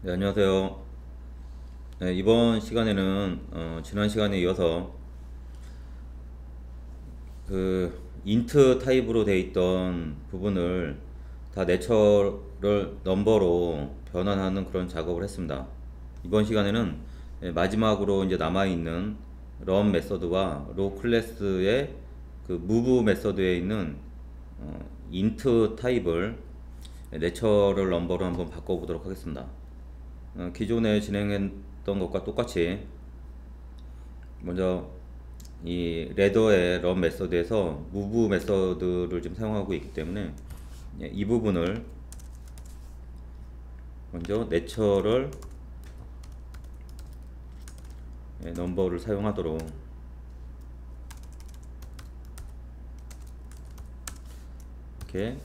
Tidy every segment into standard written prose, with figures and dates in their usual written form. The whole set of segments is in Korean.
네, 안녕하세요. 네, 이번 시간에는 지난 시간에 이어서 그 인트 타입으로 돼 있던 부분을 다 내처럴 넘버로 변환하는 그런 작업을 했습니다. 이번 시간에는 마지막으로 이제 남아 있는 런 메서드와 로 클래스의 그 무브 메서드에 있는 인트 타입을 내처럴 넘버로 한번 바꿔보도록 하겠습니다. 기존에 진행했던 것과 똑같이 먼저 이 레더의 런 메서드에서 무브 메서드를 지금 사용하고 있기 때문에 이 부분을 먼저 내처럴 넘버를 사용하도록 이렇게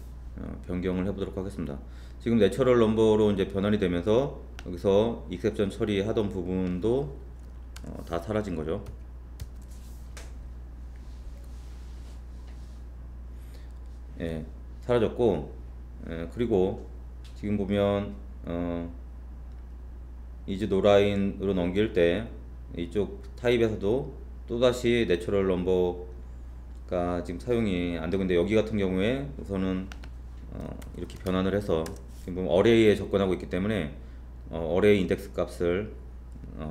변경을 해보도록 하겠습니다. 지금 내처럴 넘버로 이제 변환이 되면서 여기서 익셉션 처리하던 부분도 다 사라진 거죠. 예, 사라졌고, 그리고 지금 보면 이즈 노라인으로 넘길 때 이쪽 타입에서도 또다시 내추럴 넘버가 지금 사용이 안 되고 있는데, 여기 같은 경우에 우선은 이렇게 변환을 해서 지금 보면 어레이에 접근하고 있기 때문에 어레이 인덱스 값을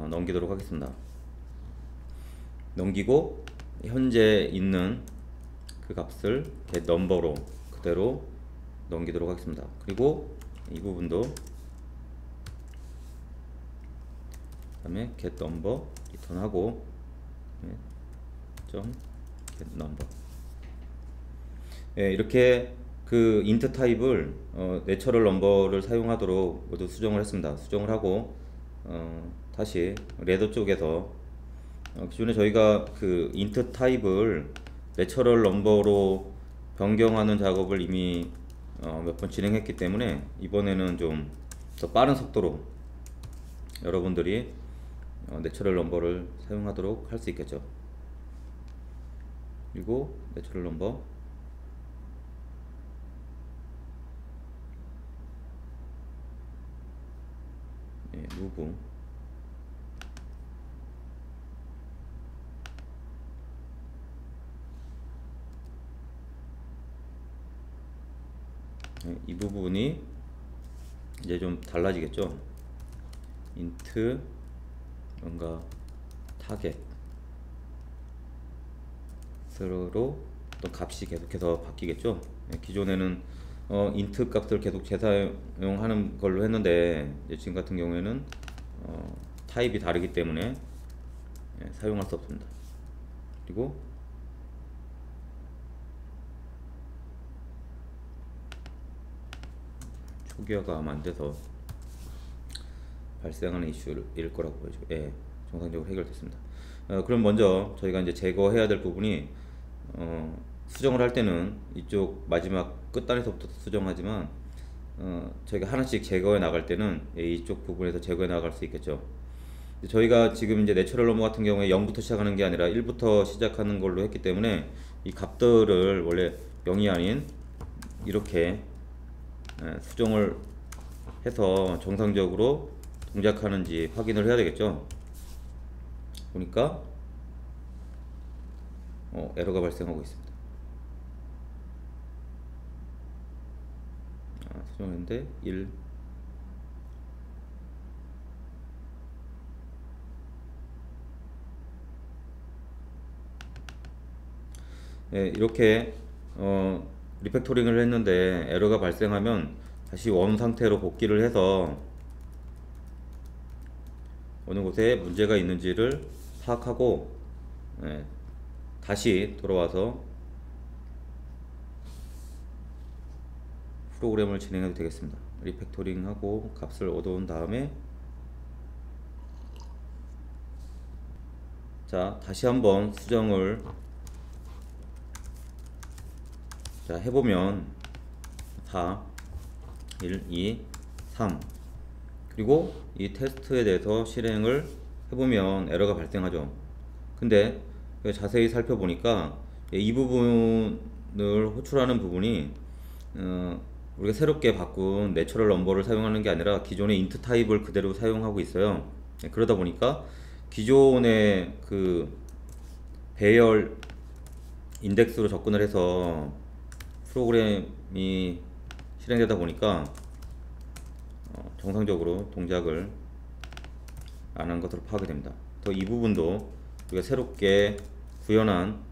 넘기도록 하겠습니다. 넘기고 현재 있는 그 값을 get number로 그대로 넘기도록 하겠습니다. 그리고 이 부분도 그다음에 get number 리턴하고 점 get number. 이렇게 그 int 타입을 내처럴 넘버를 사용하도록 모두 수정을 했습니다. 수정을 하고 다시 레더 쪽에서 기존에 저희가 그 int 타입을 내처럴 넘버로 변경하는 작업을 이미 몇 번 진행했기 때문에 이번에는 좀 더 빠른 속도로 여러분들이 내처럴 넘버를 사용하도록 할 수 있겠죠. 그리고 내처럴 넘버 move 이 부분이 이제 좀 달라지겠죠. int 뭔가 타겟으로 어떤 값이 계속해서 바뀌겠죠. 기존에는 int 값을 계속 재사용하는 걸로 했는데 이제 지금 같은 경우에는 타입이 다르기 때문에 사용할 수 없습니다. 그리고 초기화가 아마 안 돼서 발생하는 이슈일 거라고 보여요. 정상적으로 해결됐습니다. 그럼 먼저 저희가 이제 제거해야 될 부분이 수정을 할 때는 이쪽 마지막 끝단에서부터 수정하지만 저희가 하나씩 제거해 나갈 때는 이쪽 부분에서 제거해 나갈 수 있겠죠. 저희가 지금 이제 내추럴 넘버 같은 경우에 0부터 시작하는 게 아니라 1부터 시작하는 걸로 했기 때문에 이 값들을 원래 0이 아닌 이렇게 수정을 해서 정상적으로 동작하는지 확인을 해야 되겠죠. 보니까 에러가 발생하고 있습니다. 수정했는데 1 이렇게 리팩토링을 했는데 에러가 발생하면 다시 원 상태로 복귀를 해서 어느 곳에 문제가 있는지를 파악하고 다시 돌아와서 프로그램을 진행해도 되겠습니다. 리팩토링 하고 값을 얻어온 다음에 자 다시 한번 수정을 해보면 4 1 2 3 그리고 이 테스트에 대해서 실행을 해보면 에러가 발생하죠. 근데 자세히 살펴보니까 이 부분을 호출하는 부분이 우리가 새롭게 바꾼 내추럴 넘버를 사용하는 게 아니라 기존의 인트 타입을 그대로 사용하고 있어요. 그러다 보니까 기존의 그 배열 인덱스로 접근을 해서 프로그램이 실행되다 보니까 정상적으로 동작을 안 한 것으로 파악이 됩니다. 또 이 부분도 우리가 새롭게 구현한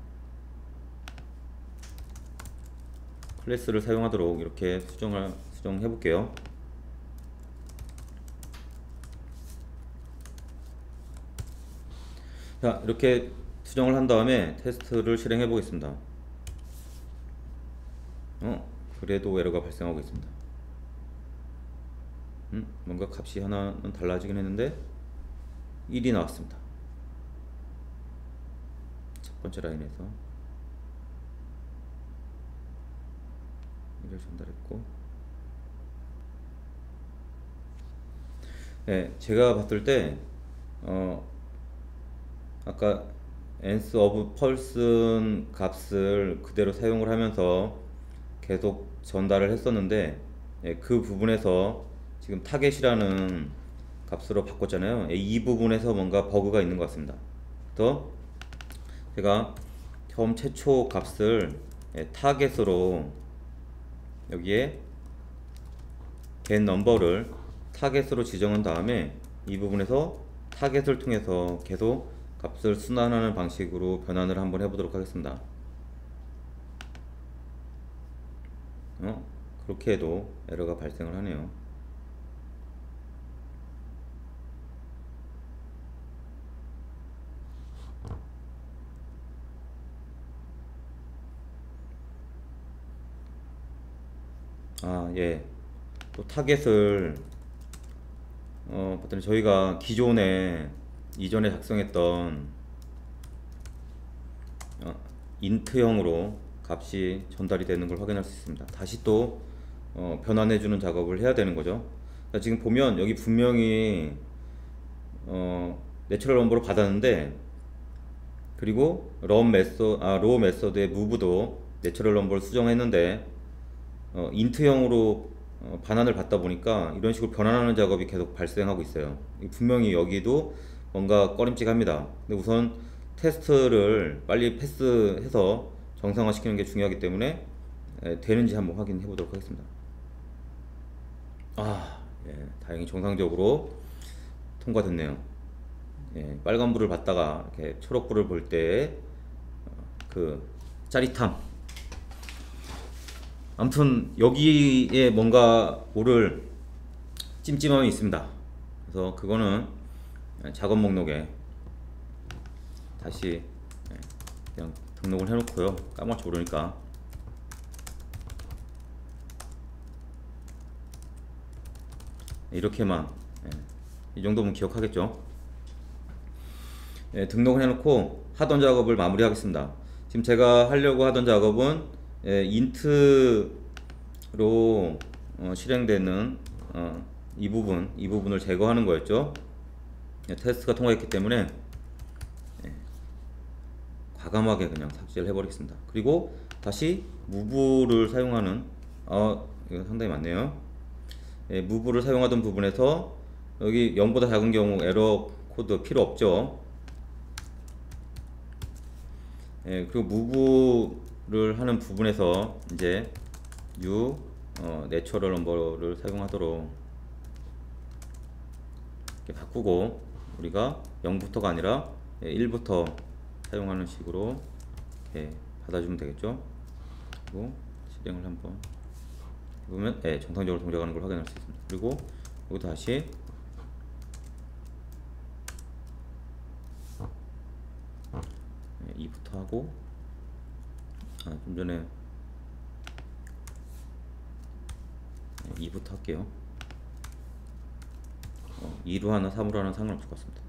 클래스를 사용하도록 이렇게 수정해 볼게요. 자, 이렇게 수정을 한 다음에 테스트를 실행해 보겠습니다. 그래도 에러가 발생하고 있습니다. 뭔가 값이 하나는 달라지긴 했는데 1이 나왔습니다. 첫 번째 라인에서 1을 전달했고, 네, 제가 봤을 때 아까 nth of person 값을 그대로 사용을 하면서 계속 전달을 했었는데, 그 부분에서 지금 타겟이라는 값으로 바꿨잖아요. 이 부분에서 뭔가 버그가 있는 것 같습니다. 또 제가 처음 최초 값을 타겟으로 여기에 get number를 타겟으로 지정한 다음에 이 부분에서 타겟을 통해서 계속 값을 순환하는 방식으로 변환을 한번 해보도록 하겠습니다. 그렇게 해도 에러가 발생을 하네요. 예. 또 타겟을 봤더니 저희가 이전에 작성했던 인트형으로 값이 전달이 되는 걸 확인할 수 있습니다. 다시 또 변환해주는 작업을 해야 되는 거죠. 그러니까 지금 보면 여기 분명히 내추럴 넘버로 받았는데, 그리고 로우 메서드의 무브도 내추럴 넘버를 수정했는데 인트형으로 반환을 받다 보니까 이런 식으로 변환하는 작업이 계속 발생하고 있어요. 분명히 여기도 뭔가 꺼림칙합니다. 근데 우선 테스트를 빨리 패스해서 정상화 시키는 게 중요하기 때문에 되는지 한번 확인해 보도록 하겠습니다. 예, 다행히 정상적으로 통과됐네요. 예, 빨간불을 받다가 이렇게 초록불을 볼 때 그 짜릿함. 아무튼 여기에 뭔가 오를 찜찜함이 있습니다. 그래서 그거는 작업 목록에 다시 그냥 등록을 해놓고요. 까먹을지 모르니까 이렇게만, 이 정도면 기억하겠죠. 등록을 해놓고 하던 작업을 마무리하겠습니다. 지금 제가 하려고 하던 작업은 인트로 실행되는 이 부분을 제거하는 거였죠. 테스트가 통과했기 때문에 과감하게 그냥 삭제를 해버리겠습니다. 그리고 다시 무브를 사용하는, 이거 상당히 많네요. 무브를 사용하던 부분에서 여기 0보다 작은 경우 에러 코드 필요 없죠. 그리고 무브를 하는 부분에서 이제 new 내추럴 넘버를 사용하도록 이렇게 바꾸고, 우리가 0부터가 아니라 1부터 사용하는 식으로 이렇게 받아주면 되겠죠. 그리고 실행을 한번 해보면 정상적으로 동작하는 걸 확인할 수 있습니다. 그리고 여기 다시 이부터 하고, 좀 전에 2부터 할게요. 2로 하나 3으로 하나 상관없을 것 같습니다.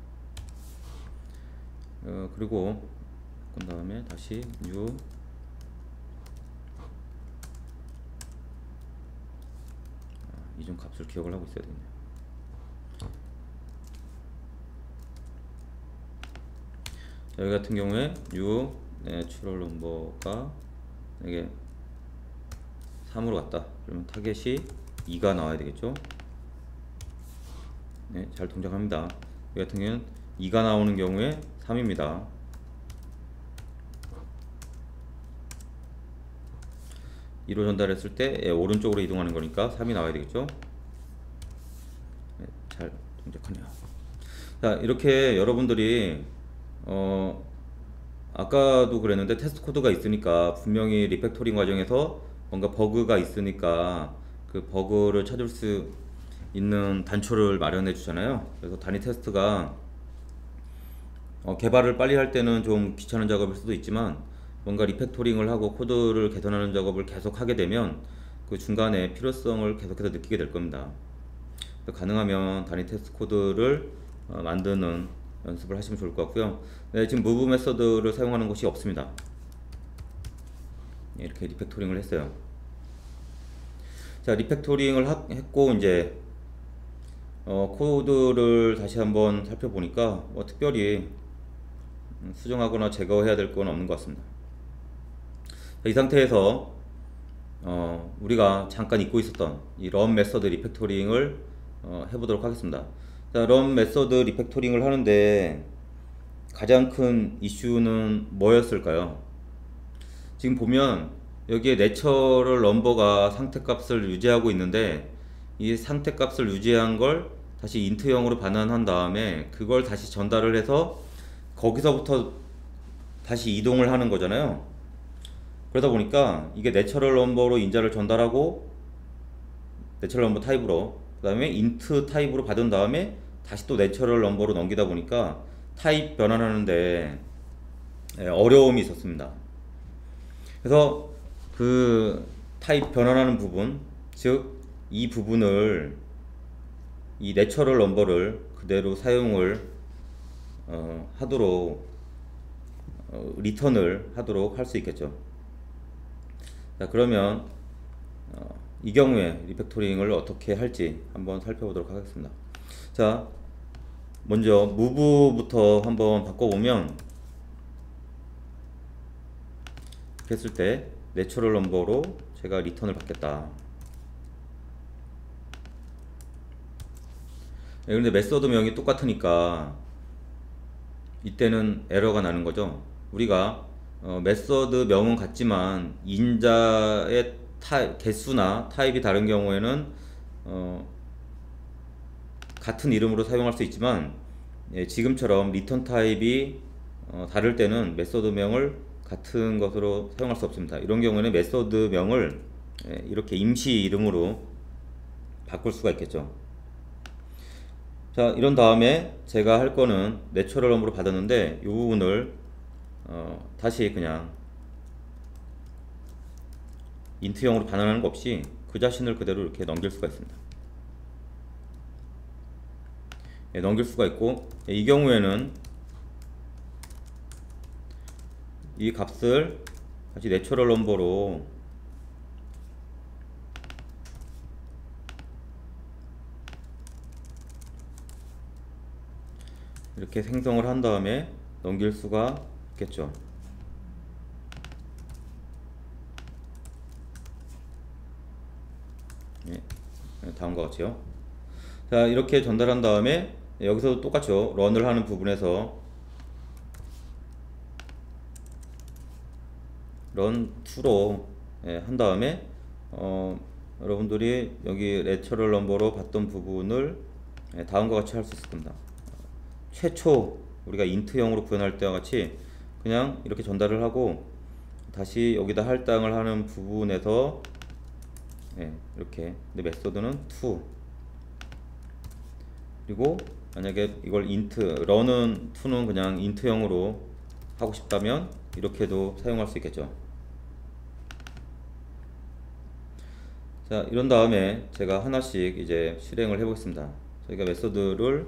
그리고 그 다음에 다시 new 이중 값을 기억을 하고 있어야 되네요. 여기 같은 경우에 new 내추럴 넘버가 이게 3으로 갔다. 그러면 타겟이 2가 나와야 되겠죠. 네, 잘 동작합니다. 이 같은 경우는 2가 나오는 경우에 3입니다. 2로 전달했을 때 오른쪽으로 이동하는 거니까 3이 나와야 되겠죠. 네, 잘 동작하네요. 자, 이렇게 여러분들이 아까도 그랬는데 테스트 코드가 있으니까 분명히 리팩토링 과정에서 뭔가 버그가 있으니까 그 버그를 찾을 수 있는 단초를 마련해 주잖아요. 그래서 단위 테스트가 개발을 빨리 할 때는 좀 귀찮은 작업일 수도 있지만 뭔가 리팩토링을 하고 코드를 개선하는 작업을 계속 하게 되면 그 중간에 필요성을 계속해서 느끼게 될 겁니다. 가능하면 단위 테스트 코드를 만드는 연습을 하시면 좋을 것 같고요. 네, 지금 무브 메서드를 사용하는 곳이 없습니다. 이렇게 리팩토링을 했어요. 자, 리팩토링을 했고 이제 코드를 다시 한번 살펴보니까 특별히 수정하거나 제거해야 될 건 없는 것 같습니다. 자, 이 상태에서 우리가 잠깐 잊고 있었던 이 런 메서드 리팩토링을 해보도록 하겠습니다. 자, 런 메서드 리팩토링을 하는데 가장 큰 이슈는 뭐였을까요? 지금 보면 여기에 내처럴 넘버가 상태값을 유지하고 있는데 이 상태값을 유지한 걸 다시 인트형으로 반환한 다음에 그걸 다시 전달을 해서 거기서부터 다시 이동을 하는 거잖아요. 그러다 보니까 이게 내처럴 넘버로 인자를 전달하고 내처럴 넘버 타입으로 그 다음에 인트 타입으로 받은 다음에 다시 또 내처럴 넘버로 넘기다 보니까 타입 변환하는데 어려움이 있었습니다. 그래서 그 타입 변환하는 부분, 즉 이 부분을 이 내처럴 넘버를 그대로 사용을 하도록 리턴을 하도록 할 수 있겠죠. 자, 그러면 이 경우에 리팩토링을 어떻게 할지 한번 살펴보도록 하겠습니다. 자, 먼저 무브부터 한번 바꿔보면 이렇게 했을 때 내추럴 넘버로 제가 리턴을 받겠다. 그런데 메서드명이 똑같으니까 이때는 에러가 나는 거죠. 우리가 메서드명은 같지만 인자의 개수나 타입이 다른 경우에는 같은 이름으로 사용할 수 있지만 지금처럼 리턴 타입이 다를 때는 메서드명을 같은 것으로 사용할 수 없습니다. 이런 경우에는 메서드명을 이렇게 임시 이름으로 바꿀 수가 있겠죠. 자, 이런 다음에 제가 할 거는 내추럴 넘버로 받았는데 이 부분을 다시 그냥 인트형으로 반환하는 거 없이 그 자신을 그대로 이렇게 넘길 수가 있습니다. 넘길 수가 있고 이 경우에는 이 값을 다시 내추럴 넘버로 이렇게 생성을 한 다음에 넘길 수가 있겠죠. 다음과 같이요. 자, 이렇게 전달한 다음에 여기서도 똑같죠. 런을 하는 부분에서 런 2로 한 다음에 여러분들이 여기 내추럴 넘버로 봤던 부분을 다음과 같이 할 수 있을 겁니다. 최초 우리가 인트형으로 구현할 때와 같이 그냥 이렇게 전달을 하고 다시 여기다 할당을 하는 부분에서 이렇게 근데 메소드는 to 그리고 만약에 이걸 인트 런은 to는 그냥 인트형으로 하고 싶다면 이렇게도 사용할 수 있겠죠. 자, 이런 다음에 제가 하나씩 이제 실행을 해 보겠습니다. 저희가 메소드를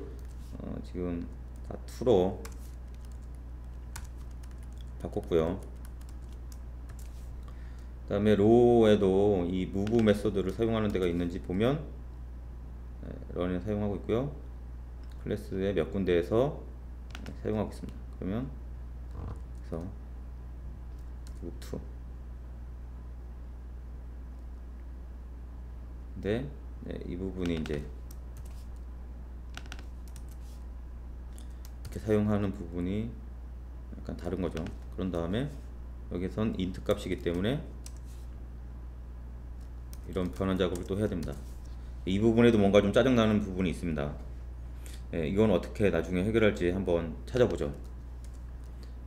지금 다 to로 바꿨고요. 그 다음에 로우에도 이 move 메소드를 사용하는 데가 있는지 보면 런에 사용하고 있고요. 클래스의 몇 군데에서 사용하고 있습니다. 그러면 그래서 move to 근데 네, 이 부분이 이제 이렇게 사용하는 부분이 약간 다른 거죠. 그런 다음에 여기선 int 값이기 때문에 이런 변환 작업을 또 해야 됩니다. 이 부분에도 뭔가 좀 짜증나는 부분이 있습니다. 예, 이건 어떻게 나중에 해결할지 한번 찾아보죠.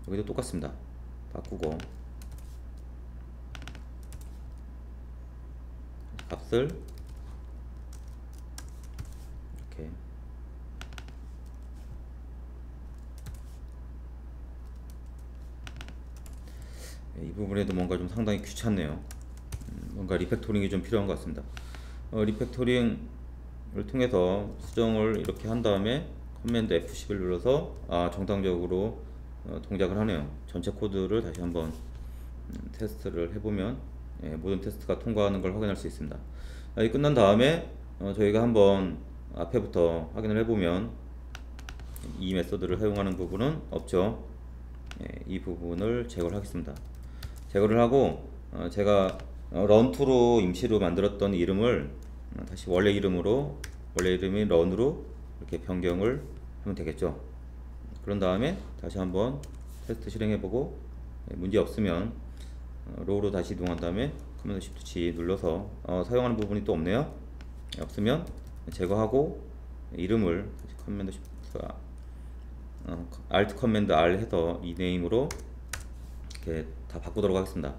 여기도 똑같습니다. 바꾸고 값을 이렇게 예, 이 부분에도 뭔가 좀 상당히 귀찮네요. 뭔가 리팩토링이 좀 필요한 것 같습니다. 리팩토링을 통해서 수정을 이렇게 한 다음에 커맨드 F10을 눌러서 정상적으로 동작을 하네요. 전체 코드를 다시 한번 테스트를 해보면 모든 테스트가 통과하는 걸 확인할 수 있습니다. 이 끝난 다음에 저희가 한번 앞에부터 확인을 해보면 이 메소드를 사용하는 부분은 없죠. 이 부분을 제거를 하겠습니다. 제거를 하고 제가 런2로 임시로 만들었던 이름을 다시 원래 이름이 런으로 이렇게 변경을 하면 되겠죠. 그런 다음에 다시 한번 테스트 실행해보고 문제 없으면 로우로 다시 이동한 다음에 커맨드 Shift G 눌러서 사용하는 부분이 또 없네요. 없으면 제거하고 이름을 다시 커맨드 Shift Alt 커맨드 R 해서 이 네임으로 이렇게 다 바꾸도록 하겠습니다.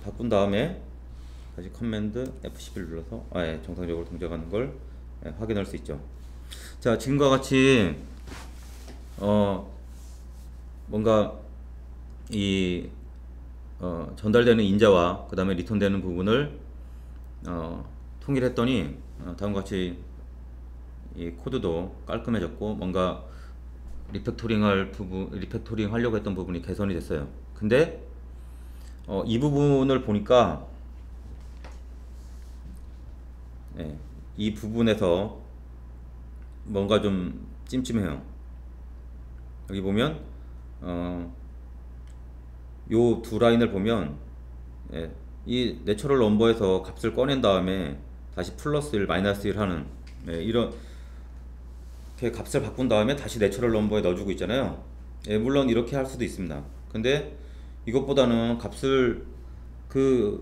바꾼 다음에 다시 커맨드 F11 눌러서 정상적으로 동작하는 걸 확인할 수 있죠. 자, 지금과 같이 뭔가 이 전달되는 인자와 그 다음에 리턴되는 부분을 통일했더니 다음과 같이 이 코드도 깔끔해졌고 뭔가 리팩토링 하려고 했던 부분이 개선이 됐어요. 근데 이 부분을 보니까 이 부분에서 뭔가 좀 찜찜해요. 여기 보면 요 두 라인을 보면 이 내추럴 넘버에서 값을 꺼낸 다음에 다시 플러스 1, 마이너스 1 하는 이렇게 값을 바꾼 다음에 다시 내추럴 넘버에 넣어주고 있잖아요. 물론 이렇게 할 수도 있습니다. 근데 이것보다는 값을 클래스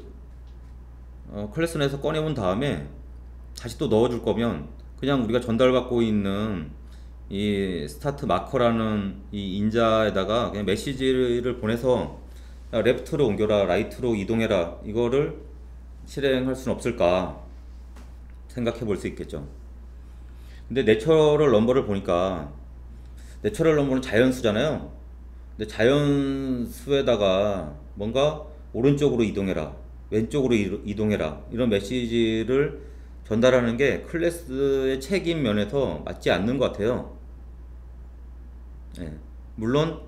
내에서 꺼내온 다음에 다시 또 넣어줄 거면 그냥 우리가 전달받고 있는 이 스타트 마커라는 이 인자에다가 그냥 메시지를 보내서 레프트로 옮겨라, 라이트로 이동해라, 이거를 실행할 수는 없을까 생각해 볼 수 있겠죠. 근데 내추럴 넘버를 보니까 내추럴 넘버는 자연수잖아요. 근데 자연수에다가 뭔가 오른쪽으로 이동해라, 왼쪽으로 이동해라, 이런 메시지를 전달하는 게 클래스의 책임 면에서 맞지 않는 것 같아요. 물론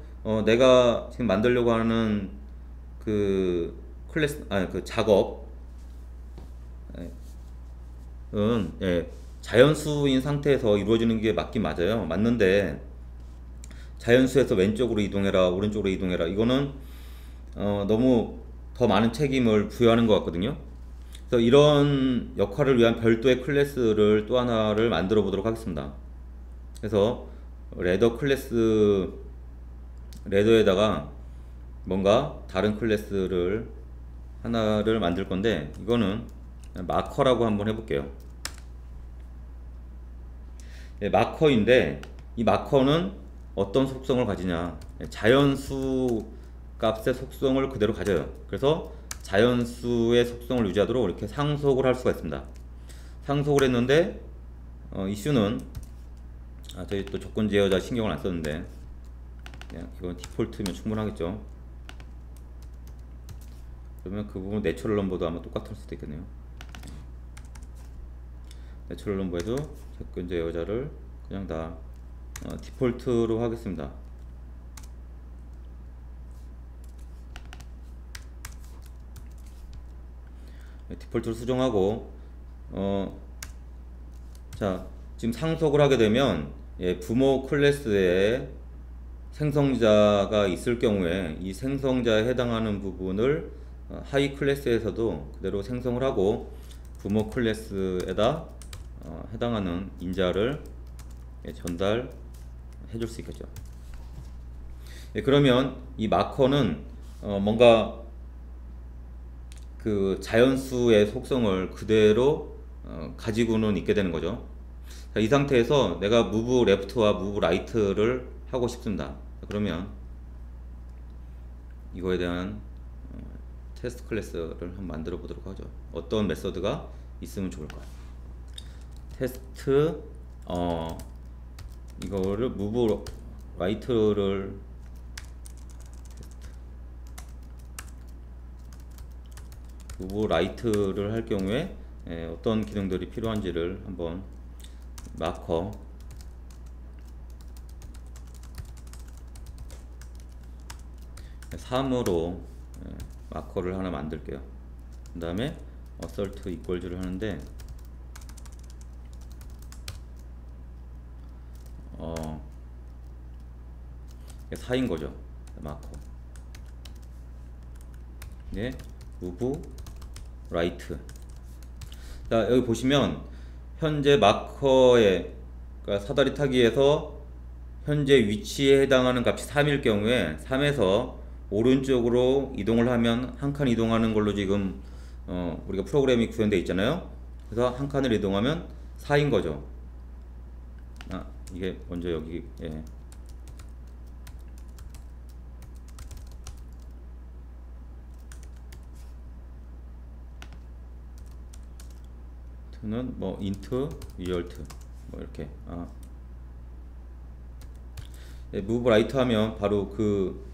내가 지금 만들려고 하는 그 작업은 자연수인 상태에서 이루어지는 게 맞긴 맞아요. 맞는데 자연수에서 왼쪽으로 이동해라, 오른쪽으로 이동해라, 이거는 너무 더 많은 책임을 부여하는 것 같거든요. 그래서 이런 역할을 위한 별도의 클래스를 또 하나를 만들어 보도록 하겠습니다. 그래서 레더에다가 뭔가 다른 클래스를 하나를 만들 건데, 이거는 마커라고 한번 해볼게요. 마커인데 이 마커는 어떤 속성을 가지냐, 자연수 값의 속성을 그대로 가져요. 그래서 자연수의 속성을 유지하도록 이렇게 상속을 할 수가 있습니다. 상속을 했는데 이슈는 저희 또 조건 제어자 신경을 안 썼는데 그냥 이건 디폴트면 충분하겠죠. 그러면 그 부분 내추럴 넘버도 아마 똑같을 수도 있겠네요. 내추럴 넘버에도 조건 제어자를 그냥 다 디폴트로 하겠습니다. 디폴트로 수정하고 자, 지금 상속을 하게 되면 부모 클래스에 생성자가 있을 경우에 이 생성자에 해당하는 부분을 하위 클래스에서도 그대로 생성을 하고 부모 클래스에다 해당하는 인자를 전달해 줄 수 있겠죠. 그러면 이 마커는 뭔가 그 자연수의 속성을 그대로 가지고는 있게 되는 거죠. 자, 이 상태에서 내가 move left와 move right를 하고 싶습니다. 그러면 이거에 대한 테스트 클래스를 한번 만들어 보도록 하죠. 어떤 메서드가 있으면 좋을까? 테스트 이거를 move right를 move right를 할 경우에 어떤 기능들이 필요한지를 한번 마커 3으로 마커를 하나 만들게요. 그 다음에 assert equals를 하는데 4인 거죠. 마커. 네, move right. 자, 여기 보시면 현재 마커의 그러니까 사다리 타기에서 현재 위치에 해당하는 값이 3일 경우에 3에서 오른쪽으로 이동을 하면 한 칸 이동하는 걸로 지금 우리가 프로그램이 구현되어 있잖아요. 그래서 한 칸을 이동하면 4인 거죠. 이게 먼저 여기 는 뭐 int result 뭐 이렇게 move right 하면 바로 그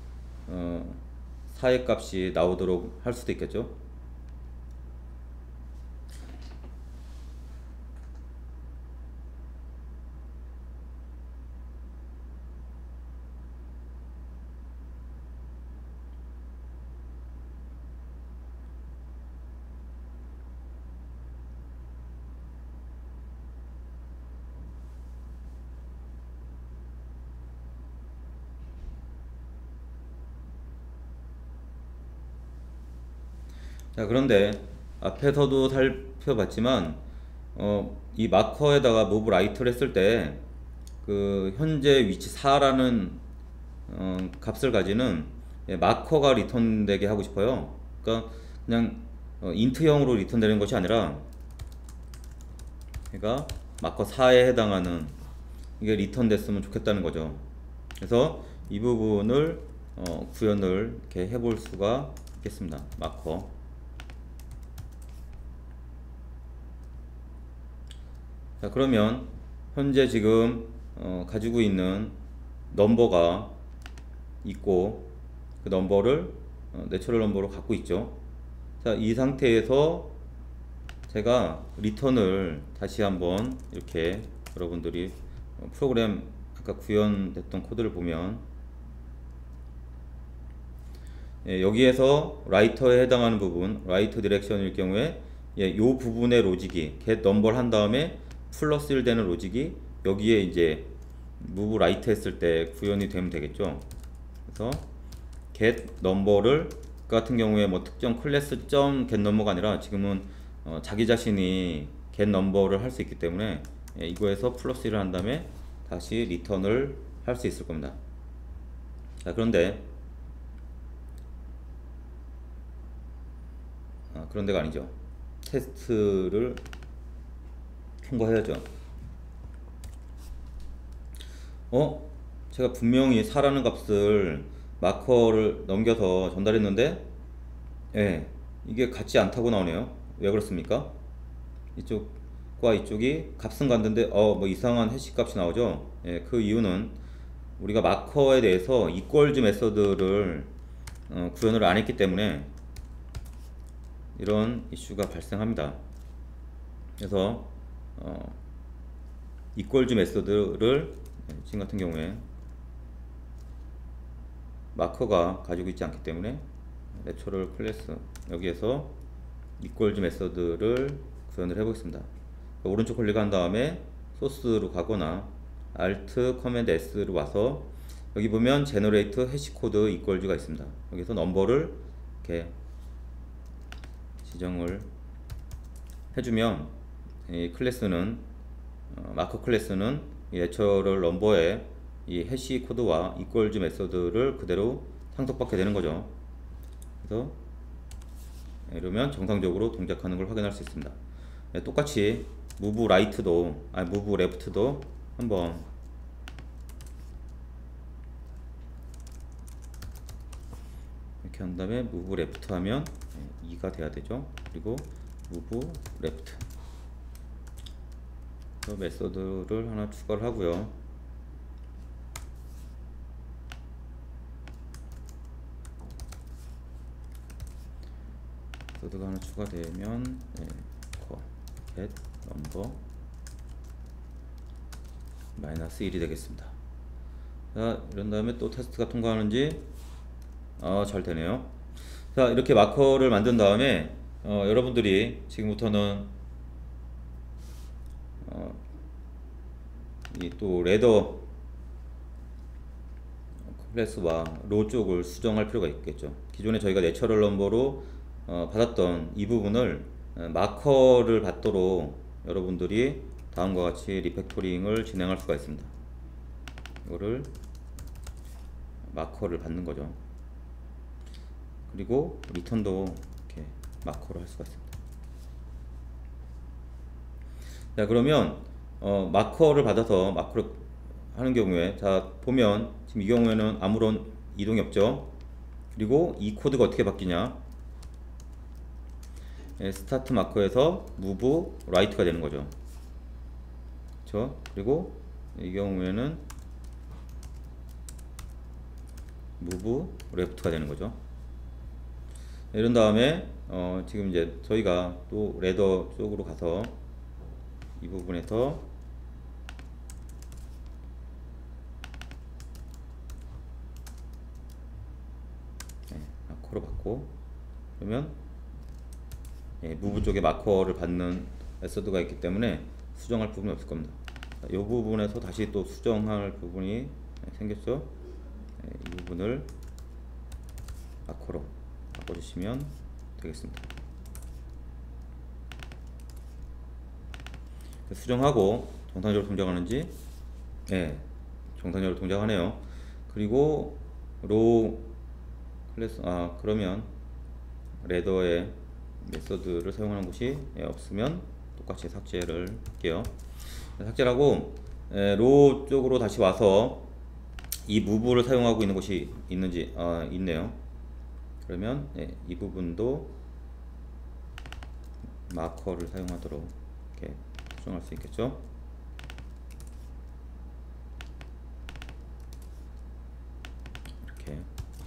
4의 값이 나오도록 할 수도 있겠죠. 자, 그런데 앞에서도 살펴봤지만 이 마커에다가 move right를 했을 때 그 현재 위치 4라는 값을 가지는 마커가 리턴되게 하고 싶어요. 그러니까 그냥 int형으로 리턴되는 것이 아니라 그러니까 마커 4에 해당하는 이게 리턴됐으면 좋겠다는 거죠. 그래서 이 부분을 구현을 이렇게 해볼 수가 있겠습니다. 마커. 자, 그러면 현재 지금 가지고 있는 넘버가 있고 그 넘버를 내추럴 넘버로 갖고 있죠. 자, 이 상태에서 제가 리턴을 다시 한번 이렇게 여러분들이 프로그램 아까 구현됐던 코드를 보면 여기에서 라이터에 해당하는 부분 라이트 디렉션일 경우에 이 부분의 로직이 get number 한 다음에 플러스 1 되는 로직이 여기에 이제 move right 했을 때 구현이 되면 되겠죠. 그래서 get number를 같은 경우에 뭐 특정 클래스 점 get number가 아니라 지금은 자기 자신이 get number를 할 수 있기 때문에 이거에서 플러스 1을 한 다음에 다시 리턴을 할 수 있을 겁니다. 자, 그런데 그런 데가 아니죠. 테스트를 통과해야죠. 제가 분명히 4라는 값을 마커를 넘겨서 전달했는데 이게 같지 않다고 나오네요. 왜 그렇습니까? 이쪽과 이쪽이 값은 같은데 뭐 이상한 해시 값이 나오죠. 그 이유는 우리가 마커에 대해서 equals 메서드를 구현을 안 했기 때문에 이런 이슈가 발생합니다. 그래서 equals 메서드를 지금 같은 경우에 마커가 가지고 있지 않기 때문에 내추럴 클래스 여기에서 equals 메서드를 구현을 해보겠습니다. 오른쪽 클릭한 다음에 소스로 가거나 Alt, Command S로 와서 여기 보면 generate 해시 코드 equals가 있습니다. 여기서 넘버를 이렇게 지정을 해주면 이 클래스는 마커 클래스는 이 내추럴 넘버의 이 해시 코드와 이퀄즈 메서드를 그대로 상속받게 되는 거죠. 그래서 이러면 정상적으로 동작하는 걸 확인할 수 있습니다. 똑같이 move right도 move left도 한번 이렇게 한 다음에 move left 하면 2가 돼야 되죠. 그리고 move left 메서드를 하나 추가를 하고요. 메서드가 하나 추가되면 get number -1이 되겠습니다. 자, 이런 다음에 또 테스트가 통과하는지 잘 되네요. 자, 이렇게 마커를 만든 다음에 여러분들이 지금부터는 이 또 레더 클래스와 로 쪽을 수정할 필요가 있겠죠. 기존에 저희가 내추럴 넘버로 받았던 이 부분을 마커를 받도록 여러분들이 다음과 같이 리팩토링을 진행할 수가 있습니다. 이거를 마커를 받는 거죠. 그리고 리턴도 이렇게 마커로 할 수가 있습니다. 자, 그러면 마커를 받아서 마커를 하는 경우에, 자 보면 지금 이 경우에는 아무런 이동이 없죠. 그리고 이 코드가 어떻게 바뀌냐, 스타트 마커에서 move right가 되는 거죠. 그렇죠? 그리고 이 경우에는 move left가 되는 거죠. 이런 다음에 지금 이제 저희가 또 레더 쪽으로 가서 이 부분에서 마커로 받고, 그러면 move 쪽에 마커를 받는 메서드가 있기 때문에 수정할 부분이 없을 겁니다. 이 부분에서 다시 또 수정할 부분이 생겼죠. 이 부분을 마커로 바꿔주시면 되겠습니다. 수정하고 정상적으로 동작하는지, 정상적으로 동작하네요. 그리고 로 클래스, 그러면 레더의 메서드를 사용하는 곳이 없으면 똑같이 삭제를 할게요. 삭제를 하고 로 쪽으로 다시 와서 이 무브를 사용하고 있는 곳이 있는지 있네요. 그러면 이 부분도 마커를 사용하도록 이렇게 수정할 수 있겠죠. 이렇게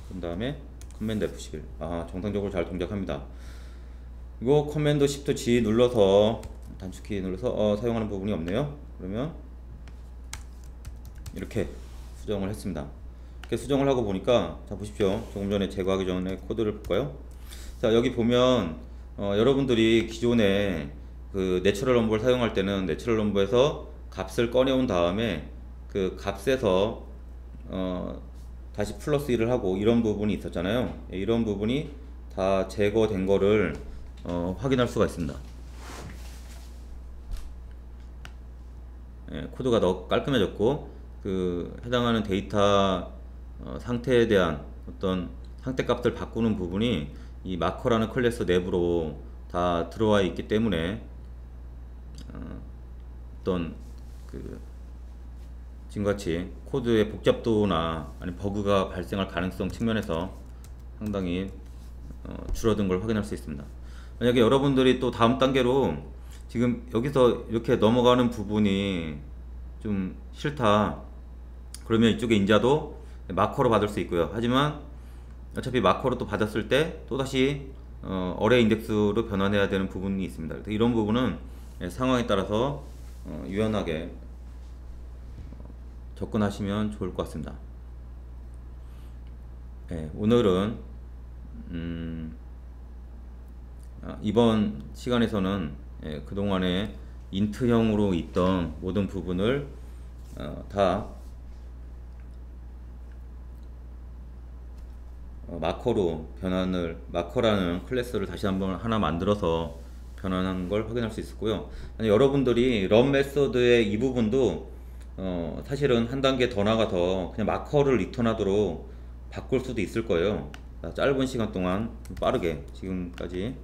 그 다음에 커맨드 F11, 정상적으로 잘 동작합니다. 이거 커맨드 Shift G 눌러서 단축키 눌러서 사용하는 부분이 없네요. 그러면 이렇게 수정을 했습니다. 이렇게 수정을 하고 보니까, 자 보십시오. 조금 전에 제거하기 전에 코드를 볼까요? 자, 여기 보면 여러분들이 기존에 그 내추럴 넘버를 사용할 때는 내추럴 넘버에서 값을 꺼내온 다음에 그 값에서 다시 플러스 1을 하고 이런 부분이 있었잖아요. 이런 부분이 다 제거된 거를 확인할 수가 있습니다. 코드가 더 깔끔해졌고, 그 해당하는 데이터 상태에 대한 어떤 상태 값들 바꾸는 부분이 이 마커라는 클래스 내부로 다 들어와 있기 때문에 어떤 그 지금같이 코드의 복잡도나 아니면 버그가 발생할 가능성 측면에서 상당히 줄어든 걸 확인할 수 있습니다. 만약에 여러분들이 또 다음 단계로 지금 여기서 이렇게 넘어가는 부분이 좀 싫다, 그러면 이쪽에 인자도 마커로 받을 수 있고요. 하지만 어차피 마커로 또 받았을 때 또다시 어레이 인덱스로 변환해야 되는 부분이 있습니다. 이런 부분은 상황에 따라서 유연하게 접근하시면 좋을 것 같습니다. 오늘은 이번 시간에서는 그동안에 인트형으로 있던 모든 부분을 다 마커로 변환을 마커라는 클래스를 다시 한번 하나 만들어서 변환한 걸 확인할 수 있었고요. 아니, 여러분들이 런 메소드의 이 부분도 사실은 한 단계 더 나가서 그냥 마커를 리턴하도록 바꿀 수도 있을 거예요. 짧은 시간 동안 빠르게 지금까지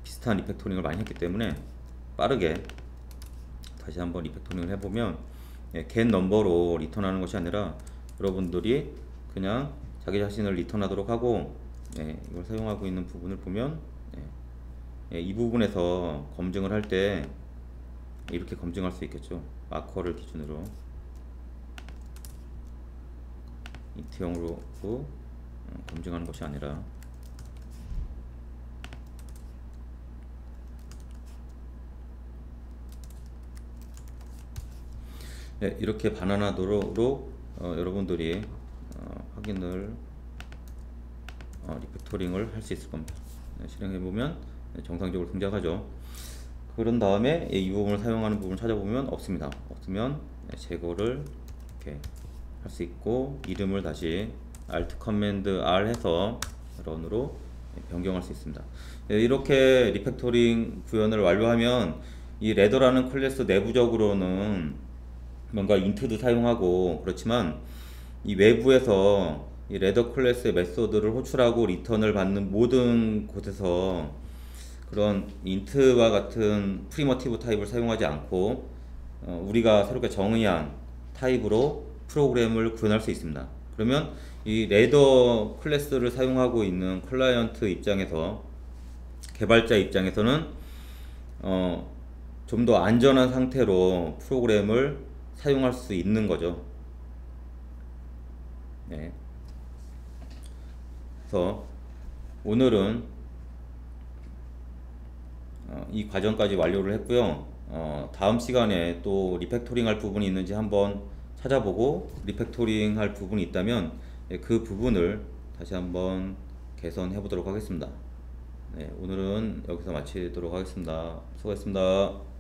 비슷한 리팩토링을 많이 했기 때문에 빠르게 다시 한번 리팩토링을 해보면 get 넘버로 리턴하는 것이 아니라 여러분들이 그냥 자기 자신을 리턴하도록 하고 이걸 사용하고 있는 부분을 보면 이 부분에서 검증을 할 때 이렇게 검증할 수 있겠죠. 마커를 기준으로 인트형으로 검증하는 것이 아니라 이렇게 반환하도록 여러분들이 확인을 리팩토링을 할 수 있을 겁니다. 실행해보면 정상적으로 등장하죠. 그런 다음에 이 부분을 사용하는 부분을 찾아보면 없습니다. 없으면 제거를 이렇게 할 수 있고 이름을 다시 Alt 커맨드 R 해서 런으로 변경할 수 있습니다. 이렇게 리팩토링 구현을 완료하면 이 레더라는 클래스 내부적으로는 뭔가 인트도 사용하고 그렇지만 이 외부에서 이 레더 클래스의 메소드를 호출하고 리턴을 받는 모든 곳에서 그런 인트와 같은 프리머티브 타입을 사용하지 않고 우리가 새롭게 정의한 타입으로 프로그램을 구현할 수 있습니다. 그러면 이 레더 클래스를 사용하고 있는 클라이언트 입장에서 개발자 입장에서는 좀 더 안전한 상태로 프로그램을 사용할 수 있는 거죠. 그래서 오늘은 이 과정까지 완료를 했고요. 다음 시간에 또 리팩토링 할 부분이 있는지 한번 찾아보고 리팩토링 할 부분이 있다면 그 부분을 다시 한번 개선해 보도록 하겠습니다. 오늘은 여기서 마치도록 하겠습니다. 수고하셨습니다.